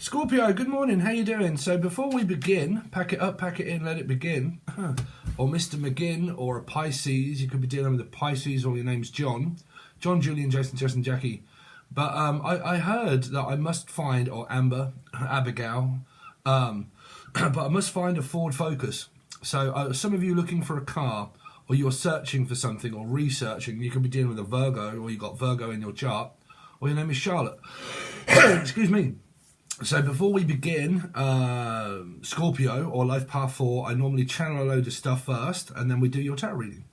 Scorpio, good morning. How you doing? So before we begin, pack it up, pack it in, let it begin. Or Mr. McGinn, or a Pisces. You could be dealing with a Pisces, or your name's John. John, Julian, Jason, Justin, Jackie. But I heard that I must find, or Amber, Abigail, but I must find a Ford Focus. So some of you looking for a car, or you're searching for something, or researching. You could be dealing with a Virgo, or you got Virgo in your chart, or your name is Charlotte. Excuse me. So before we begin, Scorpio or Life Path 4, I normally channel a load of stuff first, and then we do your tarot reading.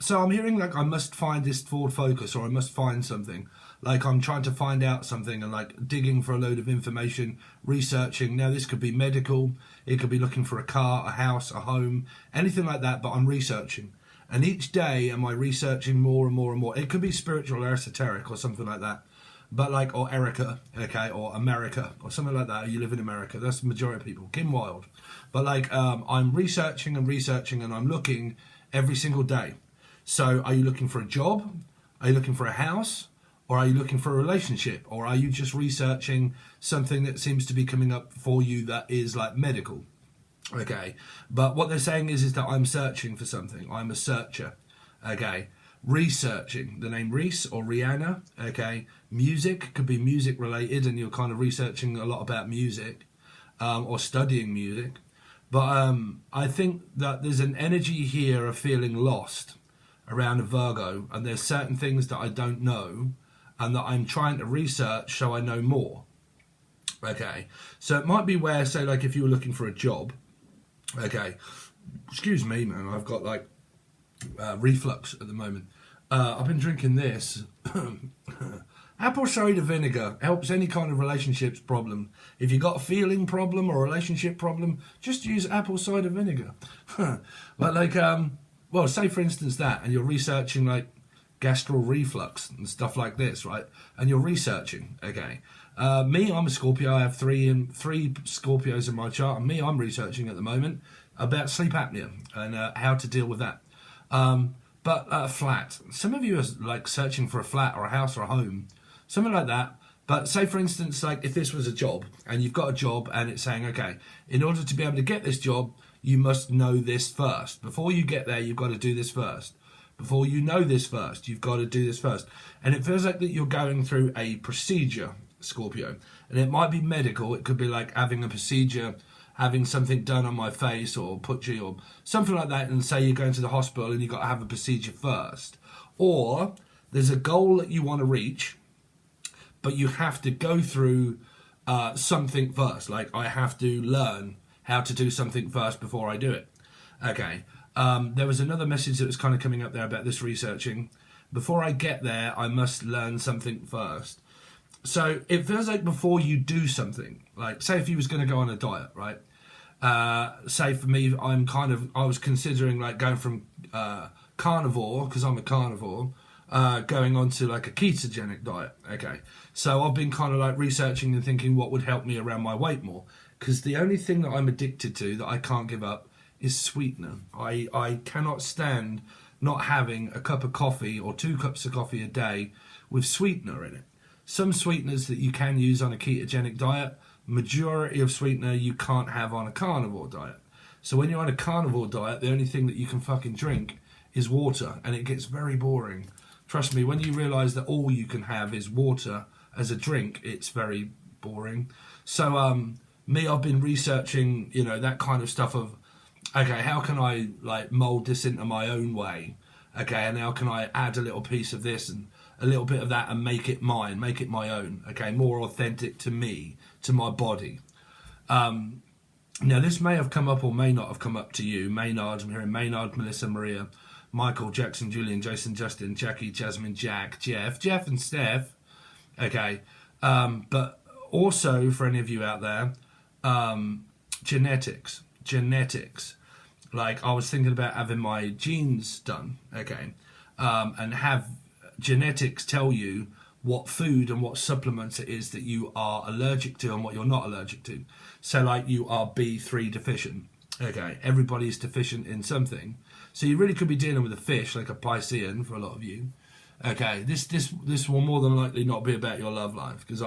So I'm hearing like I must find this Ford Focus, or I must find something. Like I'm trying to find out something and like digging for a load of information, researching. Now this could be medical, it could be looking for a car, a house, a home, anything like that, but I'm researching. And each day am I researching more and more and more. It could be spiritual or esoteric or something like that. But like, or Erica, okay, or America, or something like that. You live in America. That's the majority of people. Kim Wilde. But like, I'm researching and researching, and I'm looking every single day. So are you looking for a job? Are you looking for a house? Or are you looking for a relationship? Or are you just researching something that seems to be coming up for you that is like medical? Okay. But what they're saying is that I'm searching for something. I'm a searcher. Okay. Researching, the name Reese or Rihanna, okay. Music, could be music related, and you're kind of researching a lot about music, or studying music. But I think that there's an energy here of feeling lost around a Virgo, and there's certain things that I don't know, and that I'm trying to research so I know more. Okay, so it might be where, say, like if you were looking for a job, okay, excuse me, man, I've got like reflux at the moment. I've been drinking this. Apple cider vinegar helps any kind of relationships problem. If you got a feeling problem or a relationship problem, just use apple cider vinegar. But like, well, say for instance that, and you're researching like gastral reflux and stuff like this, right? And you're researching, okay. Me, I'm a Scorpio. I have three Scorpios in my chart, and me, I'm researching at the moment about sleep apnea and how to deal with that. But a flat. Some of you are like searching for a flat or a house or a home, something like that. But say for instance, like if this was a job, and you've got a job and it's saying, okay, in order to be able to get this job, you must know this first. Before you get there, you've got to do this first. Before you know this first, you've got to do this first. And it feels like that you're going through a procedure, Scorpio. And it might be medical. It could be like having a procedure, having something done on my face or putty or something like that, and say you're going to the hospital and you've got to have a procedure first. Or there's a goal that you want to reach, but you have to go through something first. Like I have to learn how to do something first before I do it. Okay. There was another message that was kind of coming up there about this researching. Before I get there, I must learn something first. So it feels like before you do something, like say if you was going to go on a diet, right? Say for me, I was considering like going from carnivore, because I'm a carnivore, going on to like a ketogenic diet. Okay, so I've been kind of like researching and thinking what would help me around my weight more, because the only thing that I'm addicted to that I can't give up is sweetener. I cannot stand not having a cup of coffee or 2 cups of coffee a day with sweetener in it. Some sweeteners that you can use on a ketogenic diet, majority of sweetener you can't have on a carnivore diet. So when you're on a carnivore diet, the only thing that you can fucking drink is water, and it gets very boring. Trust me, when you realise that all you can have is water as a drink, it's very boring. So I've been researching, you know, that kind of stuff of, okay, how can I like mould this into my own way? Okay, and how can I add a little piece of this and a little bit of that and make it mine, make it my own, okay, more authentic to me, to my body. Now, this may have come up or may not have come up to you. Maynard, I'm hearing Maynard, Melissa, Maria, Michael, Jackson, Julian, Jason, Justin, Jackie, Jasmine, Jack, Jeff and Steph, okay. But also, for any of you out there, genetics. Like, I was thinking about having my genes done, okay, and have genetics tell you what food and what supplements it is that you are allergic to and what you're not allergic to. So like you are B3 deficient. Okay, everybody's deficient in something. So you really could be dealing with a fish, like a Piscean for a lot of you. Okay, this will more than likely not be about your love life, because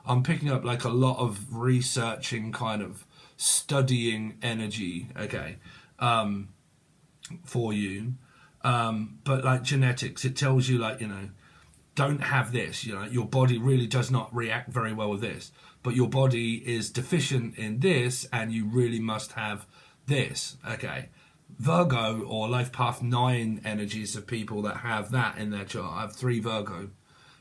I'm picking up like a lot of researching, kind of studying energy. Okay, for you, but like genetics, it tells you, like, you know, don't have this. You know, your body really does not react very well with this, but your body is deficient in this, and you really must have this. Okay. Virgo or life path 9 energies of people that have that in their chart. I have 3 Virgo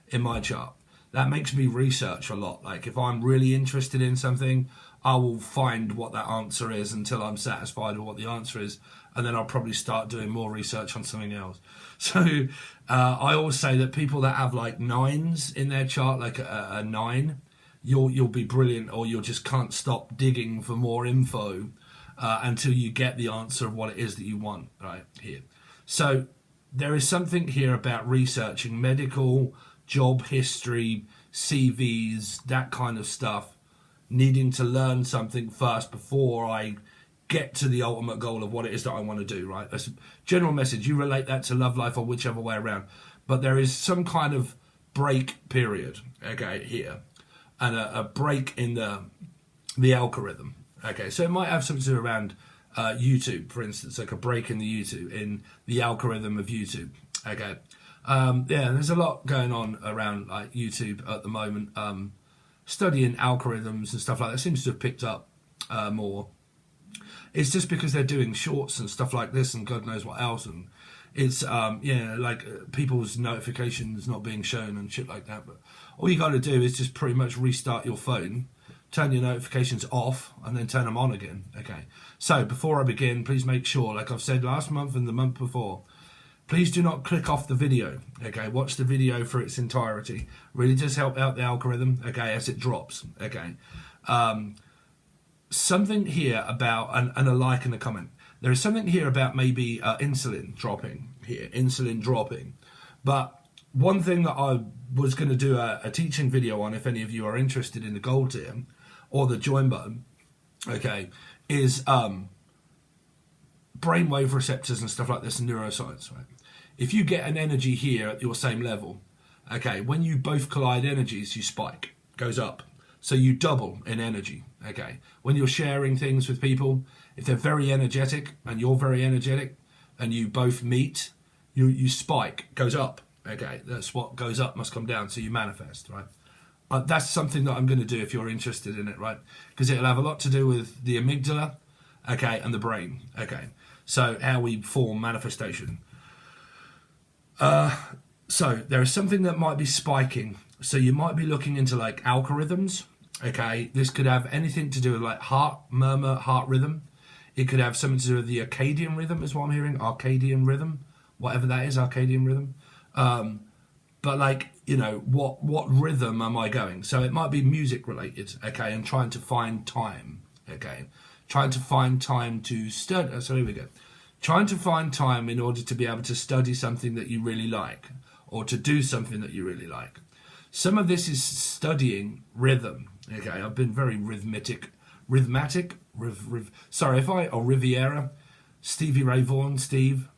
in my chart. That makes me research a lot. Like, if I'm really interested in something, I will find what that answer is until I'm satisfied with what the answer is, and then I'll probably start doing more research on something else. So I always say that people that have like 9s in their chart, like a 9, you'll be brilliant, or you'll just can't stop digging for more info until you get the answer of what it is that you want right here. So there is something here about researching medical, job history, CVs, that kind of stuff, needing to learn something first before I get to the ultimate goal of what it is that I want to do, right? That's a general message. You relate that to love life or whichever way around. But there is some kind of break period, okay, here. And a break in the algorithm. Okay, so it might have something to do around YouTube, for instance, like a break in the algorithm of YouTube. Okay, yeah, there's a lot going on around like YouTube at the moment. Studying algorithms and stuff like that seems to have picked up more. It's just because they're doing shorts and stuff like this, and God knows what else, and it's yeah, like people's notifications not being shown and shit like that. But all you got to do is just pretty much restart your phone, turn your notifications off, and then turn them on again. Okay, so before I begin, please make sure, like I've said last month and the month before, please do not click off the video. Okay, watch the video for its entirety. Really does help out the algorithm, okay, as it drops. Okay, something here about, and a like and a comment, there is something here about maybe insulin dropping here, but one thing that I was going to do a teaching video on, if any of you are interested in the gold tier or the join button, okay, is brainwave receptors and stuff like this, and neuroscience, right? If you get an energy here at your same level, okay, when you both collide energies, you spike, goes up. So you double in energy, okay? When you're sharing things with people, if they're very energetic and you're very energetic and you both meet, you spike, goes up, okay? That's what goes up must come down, so you manifest, right? That's something that I'm going to do if you're interested in it, right? Because it'll have a lot to do with the amygdala, okay, and the brain, okay? So how we form manifestation. So there is something that might be spiking. So you might be looking into like algorithms, okay? This could have anything to do with like heart murmur, heart rhythm. It could have something to do with the Arcadian rhythm, is what I'm hearing. Arcadian rhythm, whatever that is, Arcadian rhythm. But like, you know, what rhythm am I going? So it might be music related, okay? And trying to find time, okay? Trying to find time to study. So here we go. Trying to find time in order to be able to study something that you really like, or to do something that you really like. Some of this is studying rhythm. Okay, I've been very rhythmatic. Sorry, Riviera, Stevie Ray Vaughan, Steve,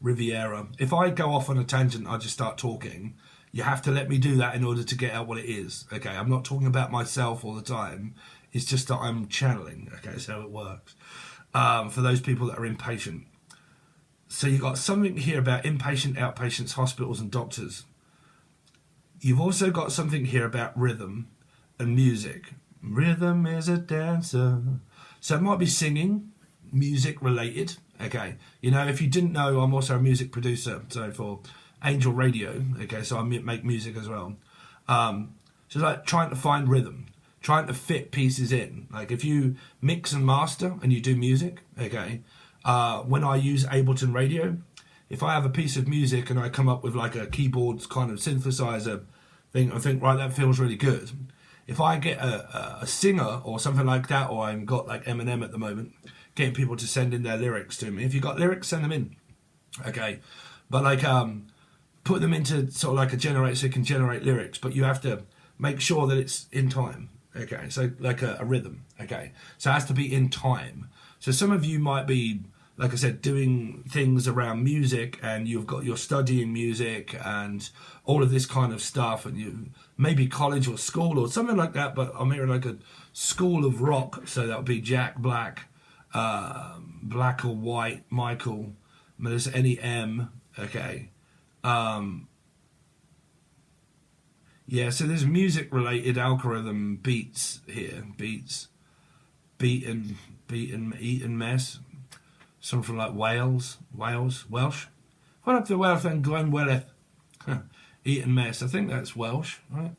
Riviera. If I go off on a tangent, I just start talking. You have to let me do that in order to get out what it is. Okay, I'm not talking about myself all the time. It's just that I'm channeling. Okay, that's how it works. For those people that are impatient. So you've got something here about inpatient, outpatients, hospitals and doctors. You've also got something here about rhythm and music. Rhythm is a dancer. So it might be singing, music related. Okay. You know, if you didn't know, I'm also a music producer. So for Angel Radio. Okay. So I make music as well. So it's like trying to find rhythm, trying to fit pieces in. Like if you mix and master and you do music, okay. When I use Ableton Radio, if I have a piece of music and I come up with like a keyboard kind of synthesizer thing, I think, right, that feels really good. If I get a singer or something like that, or I've got like Eminem at the moment, getting people to send in their lyrics to me. If you've got lyrics, send them in. Okay. But like, put them into sort of like a generator so it can generate lyrics, but you have to make sure that it's in time. Okay. So like a rhythm. Okay. So it has to be in time. So some of you might be like I said, doing things around music, and you're studying music and all of this kind of stuff, and you maybe college or school or something like that. But I'm hearing like a school of rock, so that would be Jack Black, Black or White, Michael, Melissa, any M, okay. Yeah, so there's music-related algorithm beats here, beats, beat and eat and mess. Something from like Welsh. What up to Welsh and Glen Welleth? Eat and mess. I think that's Welsh, right?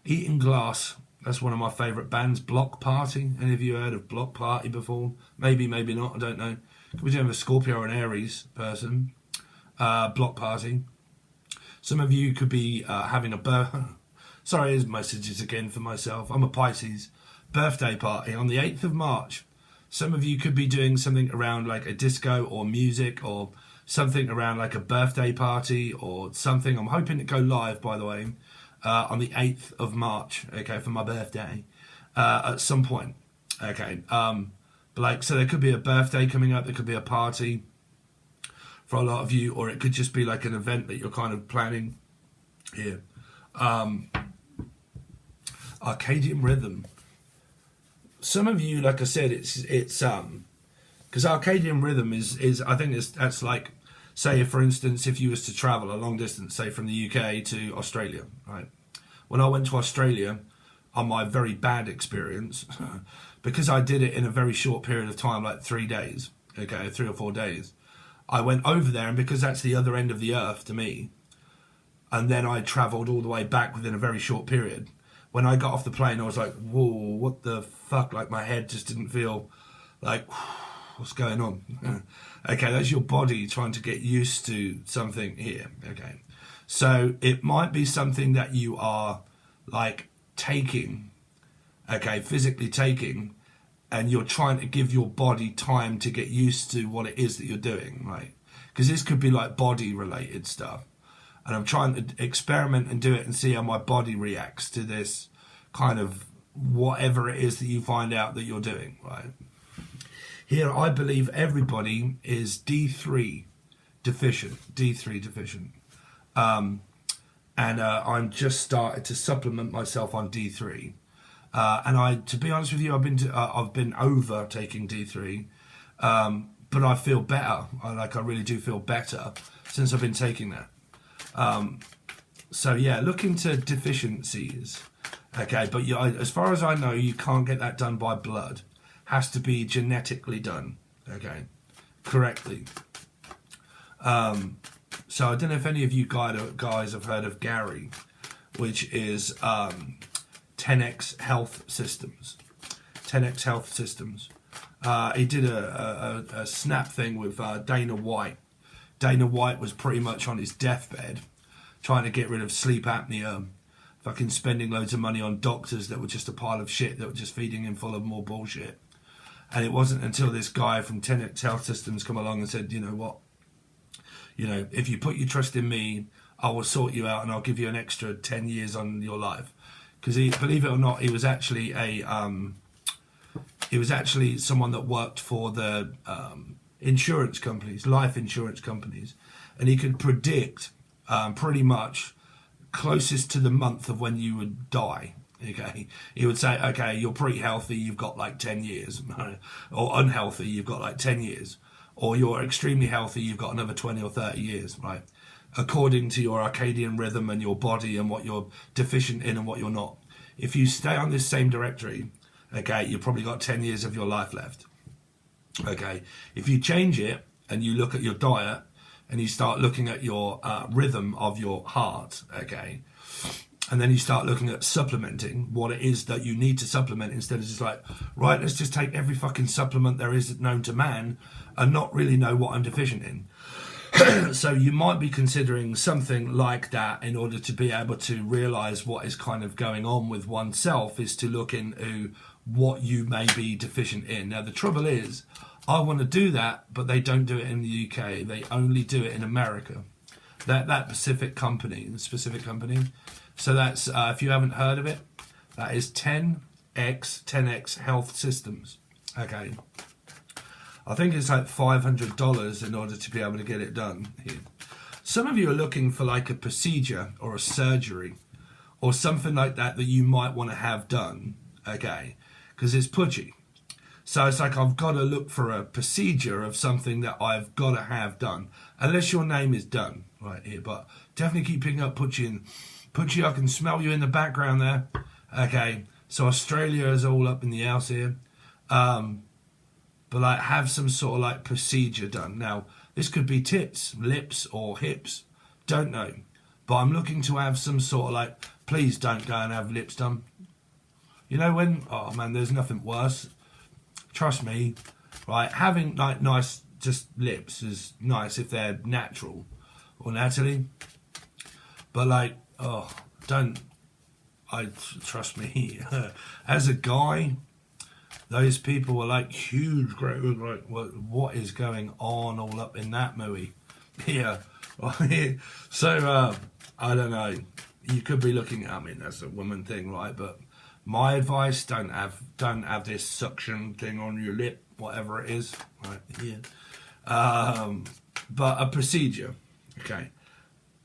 Eating Glass. That's one of my favourite bands. Block Party. Any of you heard of Block Party before? Maybe, maybe not. I don't know. Could be doing a Scorpio or an Aries person. Block Party. Some of you could be having a sorry, here's messages again for myself. I'm a Pisces. Birthday party on the 8th of March. Some of you could be doing something around like a disco or music, or something around like a birthday party or something. I'm hoping to go live, by the way, on the 8th of March, okay, for my birthday, at some point, okay. But like, so there could be a birthday coming up, there could be a party for a lot of you, or it could just be like an event that you're kind of planning here. Arcadian rhythm. Some of you, like I said, it's because Arcadian rhythm is I think that's like, say for instance, if you was to travel a long distance, say from the UK to Australia, right? When I went to Australia on my very bad experience, because I did it in a very short period of time, like 3 days, okay, 3 or 4 days, I went over there, and because that's the other end of the earth to me, and then I travelled all the way back within a very short period. When I got off the plane, I was like, whoa, what the fuck? Like, my head just didn't feel like, what's going on? Okay, that's your body trying to get used to something here, okay? So it might be something that you are, like, taking, okay, physically taking, and you're trying to give your body time to get used to what it is that you're doing, right? Because this could be, like, body-related stuff. And I'm trying to experiment and do it and see how my body reacts to this kind of whatever it is that you find out that you're doing, right? Here, I believe everybody is D3 deficient. And I'm just started to supplement myself on D3. And to be honest with you, I've been over taking D3, but I feel better. I really do feel better since I've been taking that. So yeah, look into deficiencies, okay, but as far as I know, you can't get that done by blood. Has to be genetically done, okay, correctly. So I don't know if any of you guys have heard of Gary, which is 10x Health Systems. 10x Health Systems. He did a snap thing with Dana White. Dana White was pretty much on his deathbed, trying to get rid of sleep apnea, fucking spending loads of money on doctors that were just a pile of shit, that were just feeding him full of more bullshit. And it wasn't until this guy from 10x Health Systems come along and said, you know what, if you put your trust in me, I will sort you out and I'll give you an extra 10 years on your life. Because believe it or not, he was actually someone that worked for the insurance companies, life insurance companies, and he could predict pretty much closest to the month of when you would die. Okay, he would say, okay, you're pretty healthy, you've got like 10 years, or unhealthy, you've got like 10 years, or you're extremely healthy, you've got another 20 or 30 years, right? According to your circadian rhythm and your body and what you're deficient in and what you're not. If you stay on this same directory, okay, you've probably got 10 years of your life left. Okay, if you change it and you look at your diet and you start looking at your rhythm of your heart, okay, and then you start looking at supplementing what it is that you need to supplement, instead of just like, right, let's just take every fucking supplement there is known to man and not really know what I'm deficient in. So you might be considering something like that in order to be able to realize what is kind of going on with oneself, is to look into what you may be deficient in. Now, the trouble is, I want to do that, but they don't do it in the UK. They only do it in America. That specific company. So that's, if you haven't heard of it, that is 10x 10x health systems. Okay. I think it's like $500 in order to be able to get it done here. Some of you are looking for like a procedure or a surgery or something like that that you might want to have done, okay, because it's pudgy. So it's like I've got to look for a procedure of something that I've got to have done, unless your name is done right here. But definitely keep picking up Pudgy. And Pudgy, I can smell you in the background there. Okay, so Australia is all up in the house here. But like have some sort of like procedure done. Now, this could be tits, lips, or hips. Don't know. But I'm looking to have some sort of like, please don't go and have lips done. You know when, oh man, there's nothing worse. Trust me, right? Having like nice just lips is nice if they're natural or naturally. But like, oh, trust me. As a guy, those people are like huge, great, like what is going on all up in that movie? Yeah. So I don't know. You could be looking at, I mean, that's a woman thing, right? But my advice: don't have this suction thing on your lip, whatever it is, right here. But a procedure, okay.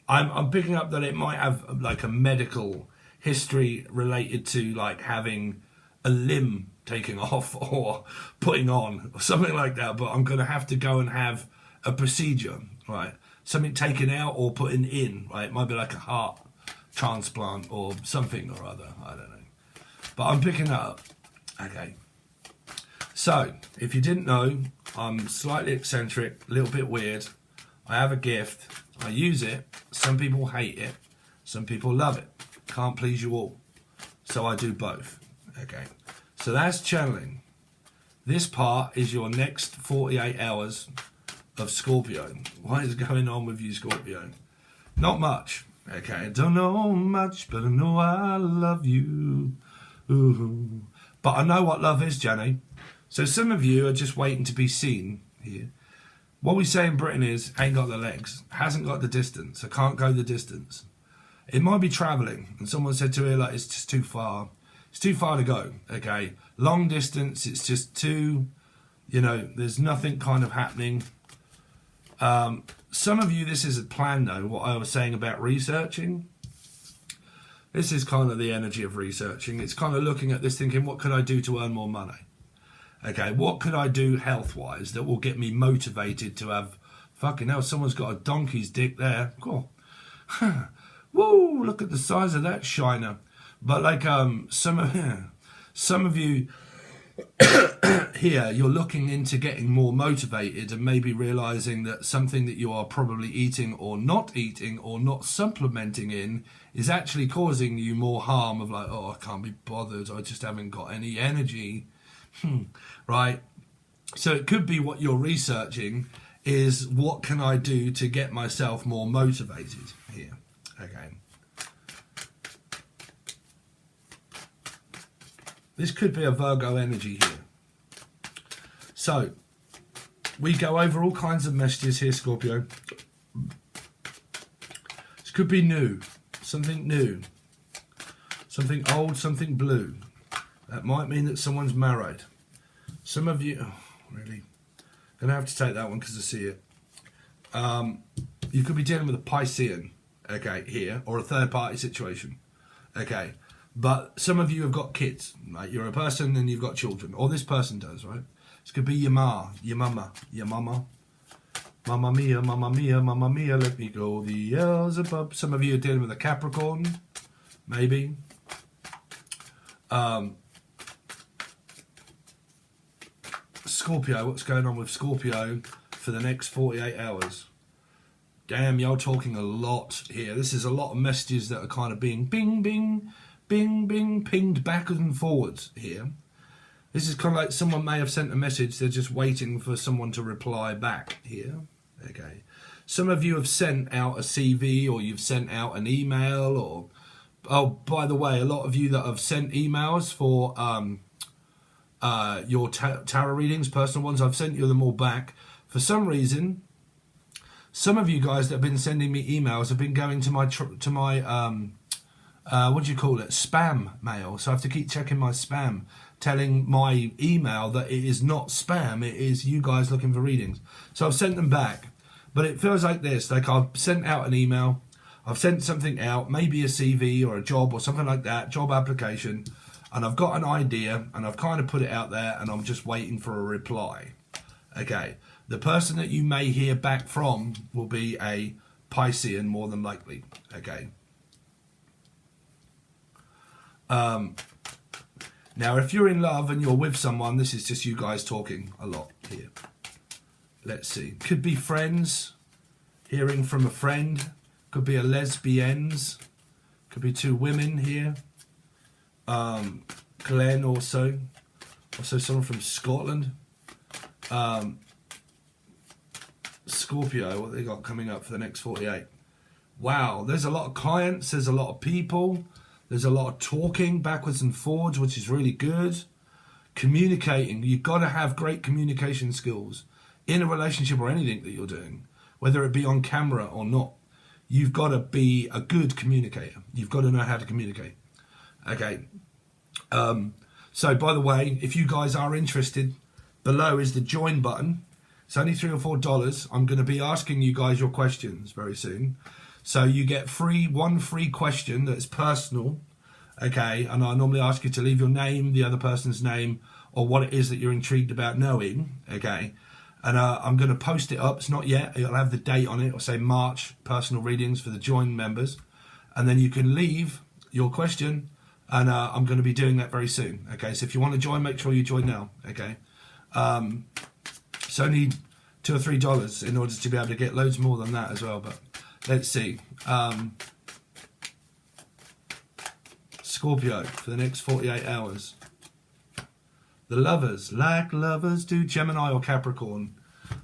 I'm picking up that it might have like a medical history related to like having a limb taken off or putting on or something like that. But I'm going to have to go and have a procedure, right? Something taken out or putting in, right? It might be like a heart transplant or something or other. I don't know. But I'm picking that up. Okay. So, if you didn't know, I'm slightly eccentric, a little bit weird. I have a gift. I use it. Some people hate it. Some people love it. Can't please you all. So I do both. Okay. So that's channeling. This part is your next 48 hours of Scorpio. What is going on with you, Scorpio? Not much. Okay. I don't know much, but I know I love you. Ooh. But I know what love is, Jenny. So some of you are just waiting to be seen here. What we say in Britain is, ain't got the legs, hasn't got the distance, I can't go the distance. It might be travelling, and someone said to her, like, it's just too far. It's too far to go, okay? Long distance, it's just too, you know, there's nothing kind of happening. Some of you, this is a plan, though, what I was saying about researching. This is kind of the energy of researching. It's kind of looking at this thinking, what could I do to earn more money? Okay, what could I do health-wise that will get me motivated to have... Fucking hell, someone's got a donkey's dick there. Cool. Woo, look at the size of that shiner. But like some of you here, you're looking into getting more motivated and maybe realising that something that you are probably eating or not supplementing in is actually causing you more harm of like, oh, I can't be bothered, I just haven't got any energy. Right? So it could be what you're researching is what can I do to get myself more motivated here. Okay. This could be a Virgo energy here. So, we go over all kinds of messages here, Scorpio. This could be new, something old, something blue. That might mean that someone's married. Some of you, oh, really, gonna have to take that one because I see it. You could be dealing with a Piscean, okay, here, or a third party situation, okay. But some of you have got kids, right? You're a person and you've got children, or this person does, right? This could be your mama. Mamma mia, let me go. The elves above. Some of you are dealing with a Capricorn, maybe. Scorpio, what's going on with Scorpio for the next 48 hours? Damn, you're talking a lot here. This is a lot of messages that are kind of being bing, bing, bing, bing, pinged back and forwards here. This is kind of like someone may have sent a message, they're just waiting for someone to reply back here. Okay. Some of you have sent out a CV or you've sent out an email or... Oh, by the way, a lot of you that have sent emails for your tarot readings, personal ones, I've sent you them all back. For some reason, some of you guys that have been sending me emails have been going to my what do you call it, spam mail. So I have to keep checking my spam, telling my email that it is not spam, it is you guys looking for readings. So I've sent them back, but it feels like this, like I've sent out an email, I've sent something out, maybe a CV or a job or something like that, job application, and I've got an idea and I've kind of put it out there and I'm just waiting for a reply. Okay, the person that you may hear back from will be a Piscean more than likely. Okay. Now, if you're in love and you're with someone, this is just you guys talking a lot here. Let's see. Could be friends, hearing from a friend. Could be a lesbians. Could be two women here. Glenn also. Also someone from Scotland. Scorpio, what they got coming up for the next 48. Wow, there's a lot of clients. There's a lot of people. There's a lot of talking backwards and forwards, which is really good. Communicating. You've got to have great communication skills in a relationship or anything that you're doing, whether it be on camera or not. You've got to be a good communicator. You've got to know how to communicate. Okay. So, by the way, if you guys are interested, below is the join button. It's only $3 or $4. I'm going to be asking you guys your questions very soon. So you get one free question that's personal, okay? And I normally ask you to leave your name, the other person's name, or what it is that you're intrigued about knowing, okay? And I'm going to post it up. It's not yet. It'll have the date on it. It'll say March personal readings for the join members. And then you can leave your question, and I'm going to be doing that very soon, okay? So if you want to join, make sure you join now, okay? It's only $2 or $3 in order to be able to get loads more than that as well, but... Let's see. Scorpio for the next 48 hours. The lovers, like lovers do, Gemini or Capricorn,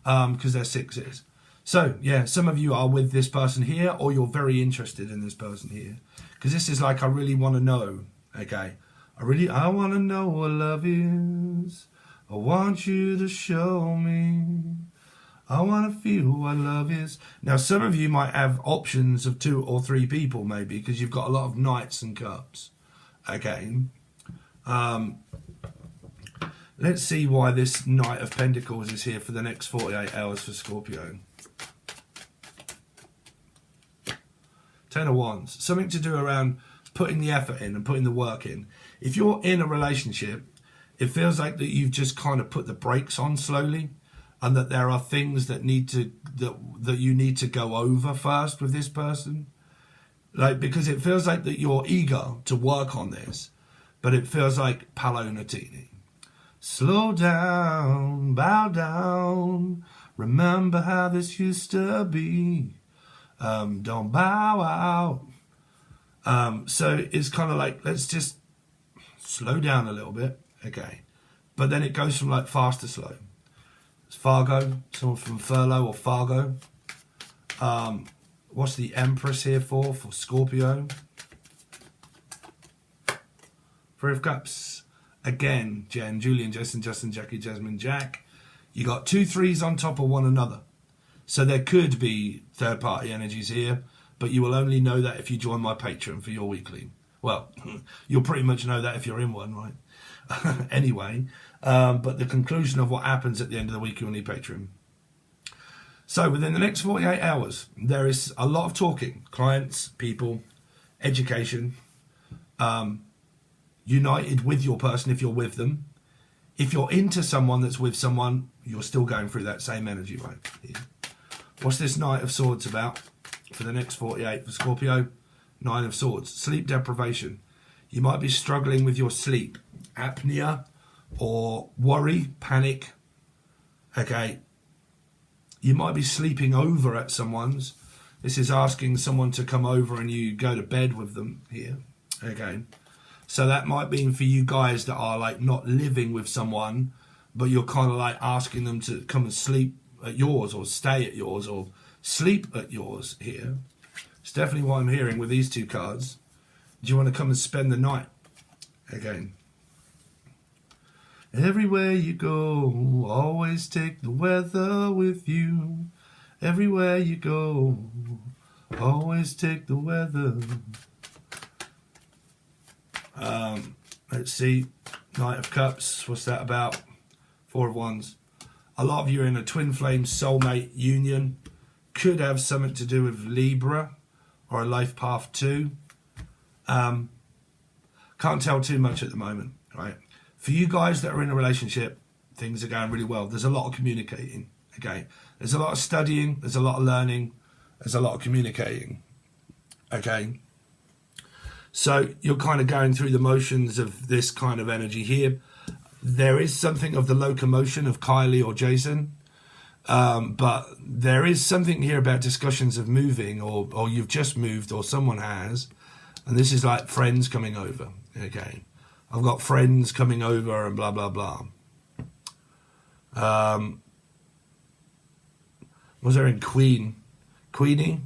because they're sixes. So, yeah, some of you are with this person here, or you're very interested in this person here. Because this is like, I really want to know, okay? I want to know what love is. I want you to show me. I want to feel what love is. Now, some of you might have options of 2 or 3 people, maybe, because you've got a lot of Knights and Cups. Okay. Let's see why this Knight of Pentacles is here for the next 48 hours for Scorpio. 10 of Wands. Something to do around putting the effort in and putting the work in. If you're in a relationship, it feels like that you've just kind of put the brakes on slowly. And that there are things that that you need to go over first with this person, like, because it feels like that you're eager to work on this, but it feels like Paolo Nutini. Slow down, bow down, remember how this used to be. Don't bow out. So it's kind of like, let's just slow down a little bit, okay? But then it goes from like fast to slow. Fargo, someone from Furlough or Fargo. What's the Empress here for Scorpio? 3 of Cups. Again, Jen, Julian, Jason, Justin, Jackie, Jasmine, Jack. You got 2 3s on top of one another. So there could be third-party energies here, but you will only know that if you join my Patreon for your weekly. Well, you'll pretty much know that if you're in one, right? Anyway, but the conclusion of what happens at the end of the week, you'll need Patreon. So within the next 48 hours, there is a lot of talking. Clients, people, education, united with your person if you're with them. If you're into someone that's with someone, you're still going through that same energy, right? Yeah. What's this Knight of Swords about for the next 48 for Scorpio? 9 of Swords. Sleep deprivation. You might be struggling with your sleep. Apnea or worry, panic. Okay. You might be sleeping over at someone's. This is asking someone to come over and you go to bed with them here. Okay. So that might mean for you guys that are like not living with someone, but you're kind of like asking them to come and sleep at yours or stay at yours or sleep at yours here. It's definitely what I'm hearing with these 2 cards. Do you want to come and spend the night? Again. Everywhere you go, always take the weather with you. Everywhere you go, always take the weather. Let's see. Knight of Cups. What's that about? Four of Wands. A lot of you are in a twin flame soulmate union. Could have something to do with Libra or a life path 2. Can't tell too much at the moment, right? For you guys that are in a relationship, things are going really well. There's a lot of communicating, okay? There's a lot of studying, there's a lot of learning, there's a lot of communicating, okay? So you're kind of going through the motions of this kind of energy here. There is something of the locomotion of Kylie or Jason, but there is something here about discussions of moving, or you've just moved, or someone has, and this is like friends coming over, okay? I've got friends coming over and blah, blah, blah. Was there in Queenie? Rihanna.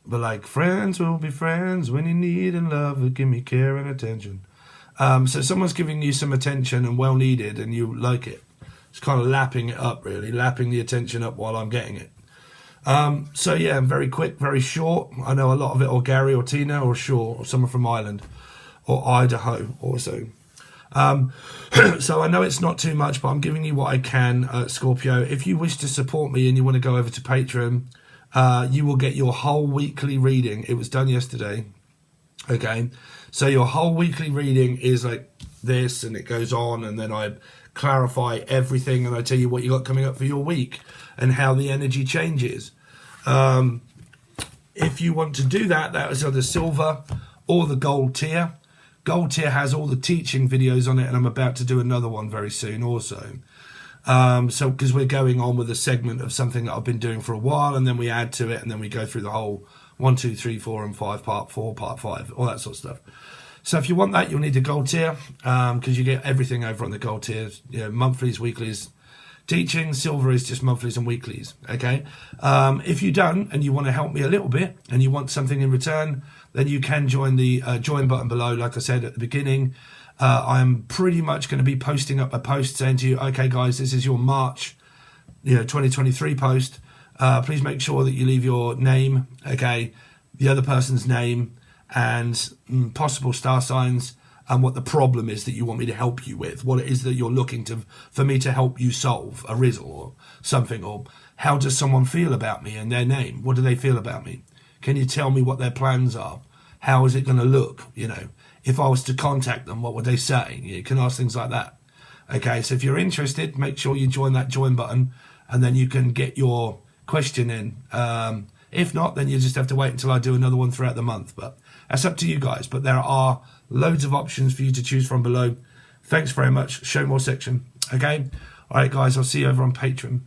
But like, friends will be friends when you need and love will give me care and attention. So someone's giving you some attention and well needed, and you like it. It's kind of lapping it up, really, lapping the attention up while I'm getting it. So yeah, very quick, very short. I know a lot of it, or Gary or Tina or Shaw or someone from Ireland or Idaho also. So I know it's not too much, but I'm giving you what I can, Scorpio. If you wish to support me and you want to go over to Patreon, you will get your whole weekly reading. It was done yesterday. Okay. So your whole weekly reading is like this, and it goes on, and then I clarify everything, and I tell you what you got coming up for your week and how the energy changes. If you want to do that, that is either silver or the gold tier. Gold tier has all the teaching videos on it, and I'm about to do another one very soon also. So because we're going on with a segment of something that I've been doing for a while, and then we add to it, and then we go through the whole 1, 2, 3, 4 and 5, part 4, part 5, all that sort of stuff. So if you want that, you'll need a gold tier, because you get everything over on the gold tier. You know, monthlies, weeklies, teaching. Silver is just monthlies and weeklies, okay? If you don't, and you want to help me a little bit, and you want something in return, then you can join the join button below. Like I said at the beginning, I'm pretty much going to be posting up a post saying to you, okay guys, this is your March 2023 post. Please make sure that you leave your name, okay, the other person's name, and possible star signs, and what the problem is that you want me to help you with, what it is that you're looking for me to help you solve, a riddle or something, or how does someone feel about me and their name? What do they feel about me? Can you tell me what their plans are? How is it going to look? You know, if I was to contact them, what would they say? You can ask things like that. Okay, so if you're interested, make sure you join that join button, and then you can get your question in. If not, then you just have to wait until I do another one throughout the month. But that's up to you guys. But there are loads of options for you to choose from below. Thanks very much. Show more section. Okay? All right, guys, I'll see you over on Patreon.